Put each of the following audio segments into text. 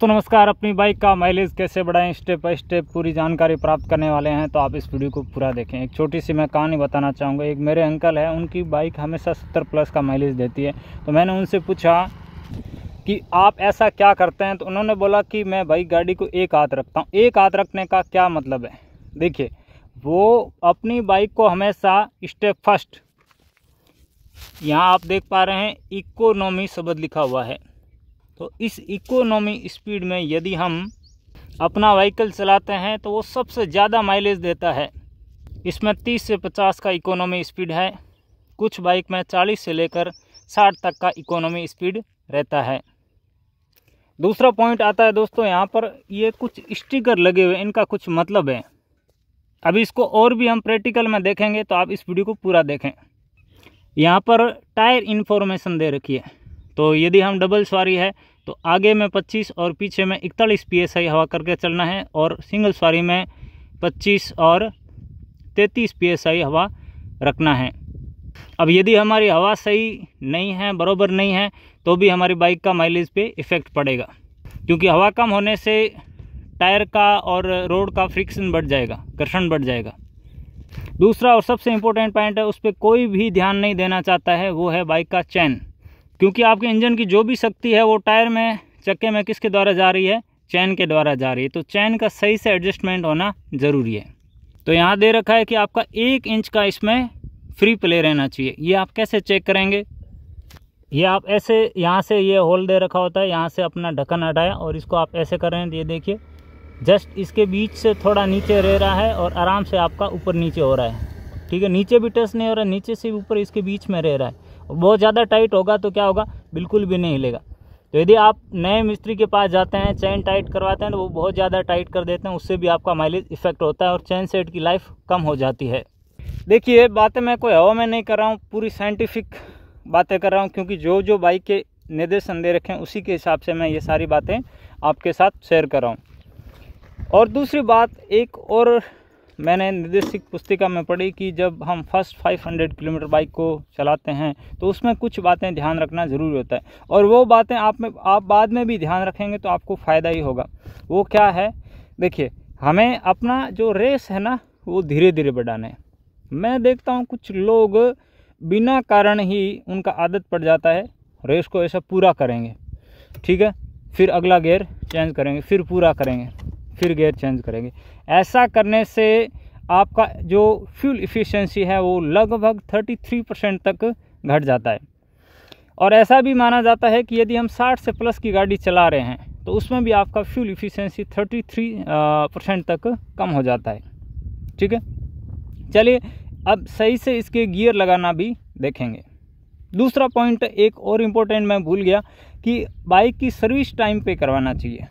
दोस्तों नमस्कार। अपनी बाइक का माइलेज कैसे बढ़ाएं, स्टेप बाय स्टेप पूरी जानकारी प्राप्त करने वाले हैं, तो आप इस वीडियो को पूरा देखें। एक छोटी सी मैं कहानी बताना चाहूँगा। एक मेरे अंकल है, उनकी बाइक हमेशा 70 प्लस का माइलेज देती है। तो मैंने उनसे पूछा कि आप ऐसा क्या करते हैं, तो उन्होंने बोला कि मैं भाई गाड़ी को एक हाथ रखता हूँ। एक हाथ रखने का क्या मतलब है, देखिए, वो अपनी बाइक को हमेशा स्टेप फर्स्ट, यहाँ आप देख पा रहे हैं इकोनॉमी शब्द लिखा हुआ है, तो इस इकोनॉमी स्पीड में यदि हम अपना व्हीकल चलाते हैं तो वो सबसे ज़्यादा माइलेज देता है। इसमें 30 से 50 का इकोनॉमी स्पीड है, कुछ बाइक में 40 से लेकर 60 तक का इकोनॉमी स्पीड रहता है। दूसरा पॉइंट आता है दोस्तों, यहाँ पर ये कुछ स्टिकर लगे हुए, इनका कुछ मतलब है। अभी इसको और भी हम प्रैक्टिकल में देखेंगे, तो आप इस वीडियो को पूरा देखें। यहाँ पर टायर इन्फॉर्मेशन दे रखी है, तो यदि हम डबल सवारी है तो आगे में 25 और पीछे में 41 PSI हवा करके चलना है, और सिंगल सवारी में 25 और 33 PSI हवा रखना है। अब यदि हमारी हवा सही नहीं है, बराबर नहीं है, तो भी हमारी बाइक का माइलेज पे इफ़ेक्ट पड़ेगा, क्योंकि हवा कम होने से टायर का और रोड का फ्रिक्शन बढ़ जाएगा, घर्षण बढ़ जाएगा। दूसरा और सबसे इम्पोर्टेंट पॉइंट है, उस पर कोई भी ध्यान नहीं देना चाहता है, वो है बाइक का चैन। क्योंकि आपके इंजन की जो भी शक्ति है वो टायर में, चक्के में किसके द्वारा जा रही है, चैन के द्वारा जा रही है। तो चैन का सही से एडजस्टमेंट होना ज़रूरी है। तो यहाँ दे रखा है कि आपका 1 इंच का इसमें फ्री प्ले रहना चाहिए। ये आप कैसे चेक करेंगे, ये आप ऐसे, यहाँ से ये होल दे रखा होता है, यहाँ से अपना ढक्कन हटाया और इसको आप ऐसे कर रहे हैं, ये देखिए जस्ट इसके बीच से थोड़ा नीचे रह रहा है और आराम से आपका ऊपर नीचे हो रहा है। ठीक है, नीचे भी टच नहीं हो रहा है, नीचे से ऊपर इसके बीच में रह रहा है। बहुत ज़्यादा टाइट होगा तो क्या होगा, बिल्कुल भी नहीं हिलेगा। तो यदि आप नए मिस्त्री के पास जाते हैं, चैन टाइट करवाते हैं, तो वो बहुत ज़्यादा टाइट कर देते हैं, उससे भी आपका माइलेज इफेक्ट होता है और चैन सेट की लाइफ कम हो जाती है। देखिए, बातें मैं कोई हवा में नहीं कर रहा हूँ, पूरी साइंटिफिक बातें कर रहा हूँ, क्योंकि जो बाइक के निर्देशन दे रखे हैं उसी के हिसाब से मैं ये सारी बातें आपके साथ शेयर कर रहा हूँ। और दूसरी बात, एक और मैंने निर्देशिक पुस्तिका में पढ़ी कि जब हम फर्स्ट 500 किलोमीटर बाइक को चलाते हैं तो उसमें कुछ बातें ध्यान रखना ज़रूरी होता है, और वो बातें आप बाद में भी ध्यान रखेंगे तो आपको फ़ायदा ही होगा। वो क्या है, देखिए, हमें अपना जो रेस है ना, वो धीरे धीरे बढ़ाना है। मैं देखता हूँ कुछ लोग बिना कारण ही उनका आदत पड़ जाता है, रेस को ऐसा पूरा करेंगे, ठीक है, फिर अगला गियर चेंज करेंगे, फिर पूरा करेंगे, फिर गियर चेंज करेंगे। ऐसा करने से आपका जो फ्यूल इफ़िशियंसी है वो लगभग 33% तक घट जाता है। और ऐसा भी माना जाता है कि यदि हम 60 से प्लस की गाड़ी चला रहे हैं तो उसमें भी आपका फ्यूल इफ़िशियंसी 33% तक कम हो जाता है। ठीक है, चलिए अब सही से इसके गियर लगाना भी देखेंगे। दूसरा पॉइंट एक और इम्पोर्टेंट मैं भूल गया कि बाइक की सर्विस टाइम पे करवाना चाहिए।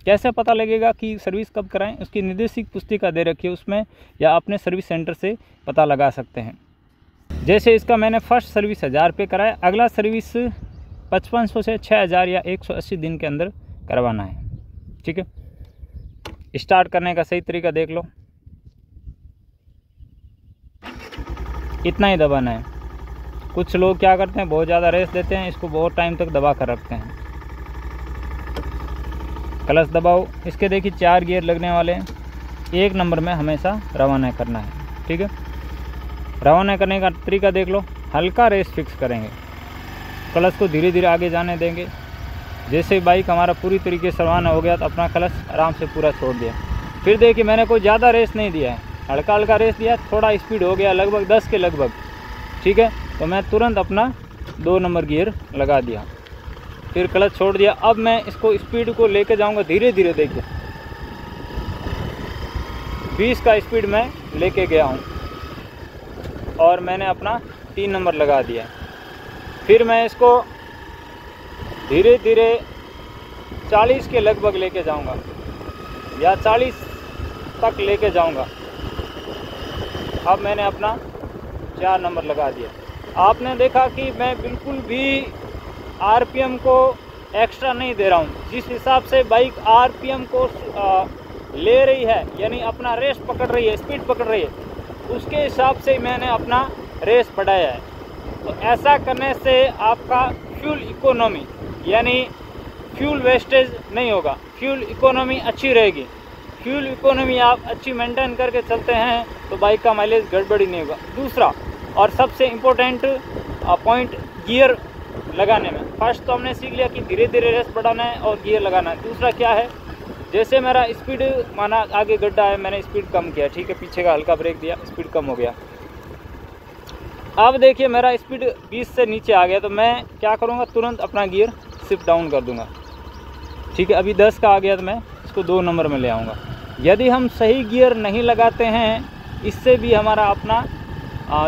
कैसे पता लगेगा कि सर्विस कब कराएं, उसकी निर्देशिक पुस्तिका दे रखी है उसमें, या अपने सर्विस सेंटर से पता लगा सकते हैं। जैसे इसका मैंने फर्स्ट सर्विस 1000 रुपये कराया, अगला सर्विस 5500 से 6000 या 180 दिन के अंदर करवाना है। ठीक है, स्टार्ट करने का सही तरीका देख लो, इतना ही दबाना है। कुछ लोग क्या करते हैं, बहुत ज़्यादा रेस देते हैं, इसको बहुत टाइम तक दबा कर रखते हैं। क्लच दबाओ, इसके देखिए 4 गियर लगने वाले हैं, 1 नंबर में हमेशा रवाना करना है। ठीक है, रवाना करने का तरीका देख लो, हल्का रेस फिक्स करेंगे, क्लच को धीरे धीरे आगे जाने देंगे। जैसे बाइक हमारा पूरी तरीके से रवाना हो गया तो अपना क्लच आराम से पूरा छोड़ दिया। फिर देखिए, मैंने कोई ज़्यादा रेस नहीं दिया है, हल्का हल्का रेस दिया, थोड़ा स्पीड हो गया लगभग 10 के लगभग। ठीक है, तो मैं तुरंत अपना 2 नंबर गियर लगा दिया, फिर क्लच छोड़ दिया। अब मैं इसको स्पीड को लेके जाऊंगा धीरे धीरे, देखिए 20 का स्पीड में लेके गया हूं और मैंने अपना 3 नंबर लगा दिया। फिर मैं इसको धीरे धीरे 40 के लगभग लेके जाऊंगा या 40 तक लेके जाऊंगा। अब मैंने अपना 4 नंबर लगा दिया। आपने देखा कि मैं बिल्कुल भी आरपीएम को एक्स्ट्रा नहीं दे रहा हूँ। जिस हिसाब से बाइक आरपीएम को ले रही है, यानी अपना रेस पकड़ रही है, स्पीड पकड़ रही है, उसके हिसाब से मैंने अपना रेस बढ़ाया है। तो ऐसा करने से आपका फ्यूल इकोनॉमी यानी फ्यूल वेस्टेज नहीं होगा, फ्यूल इकोनॉमी अच्छी रहेगी। फ्यूल इकोनॉमी आप अच्छी मेंटेन करके चलते हैं तो बाइक का माइलेज गड़बड़ी नहीं होगा। दूसरा और सबसे इम्पोर्टेंट पॉइंट गियर लगाने में, फर्स्ट तो हमने सीख लिया कि धीरे धीरे रेस बढ़ाना है और गियर लगाना है। दूसरा क्या है, जैसे मेरा स्पीड माना आगे गड्ढा है, मैंने स्पीड कम किया, ठीक है, पीछे का हल्का ब्रेक दिया, स्पीड कम हो गया। अब देखिए मेरा स्पीड 20 से नीचे आ गया तो मैं क्या करूँगा, तुरंत अपना गियर शिफ्ट डाउन कर दूँगा, ठीक है। अभी 10 का आ गया तो मैं इसको 2 नंबर में ले आऊँगा। यदि हम सही गियर नहीं लगाते हैं, इससे भी हमारा अपना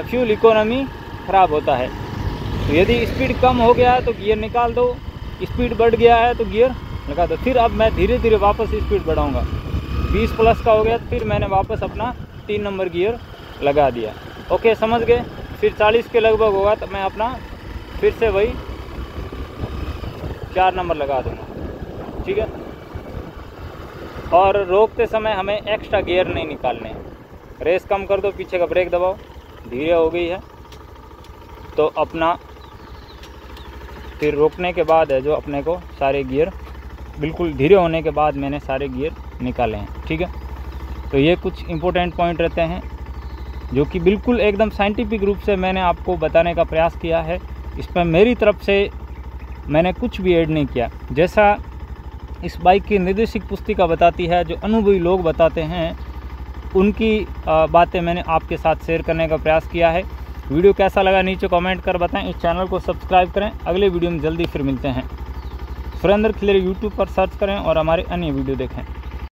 फ्यूल इकोनॉमी ख़राब होता है। तो यदि स्पीड कम हो गया है तो गियर निकाल दो, स्पीड बढ़ गया है तो गियर लगा दो। फिर अब मैं धीरे धीरे वापस स्पीड बढ़ाऊँगा। 20 प्लस का हो गया फिर मैंने वापस अपना 3 नंबर गियर लगा दिया। ओके, समझ गए। फिर 40 के लगभग होगा तो मैं अपना फिर से वही 4 नंबर लगा दूँगा, ठीक है। और रोकते समय हमें एक्स्ट्रा गियर नहीं निकालने। रेस कम कर दो, पीछे का ब्रेक दबाओ, धीरे हो गई है तो अपना फिर रोकने के बाद है जो अपने को सारे गियर बिल्कुल धीरे होने के बाद मैंने सारे गियर निकाले हैं, ठीक है। तो ये कुछ इंपॉर्टेंट पॉइंट रहते हैं जो कि बिल्कुल एकदम साइंटिफिक रूप से मैंने आपको बताने का प्रयास किया है। इसमें मेरी तरफ से मैंने कुछ भी ऐड नहीं किया। जैसा इस बाइक की निर्देशिक पुस्तिका बताती है, जो अनुभवी लोग बताते हैं, उनकी बातें मैंने आपके साथ शेयर करने का प्रयास किया है। वीडियो कैसा लगा नीचे कमेंट कर बताएं। इस चैनल को सब्सक्राइब करें। अगले वीडियो में जल्दी फिर मिलते हैं। सुरेंद्र खिलेरी यूट्यूब पर सर्च करें और हमारे अन्य वीडियो देखें।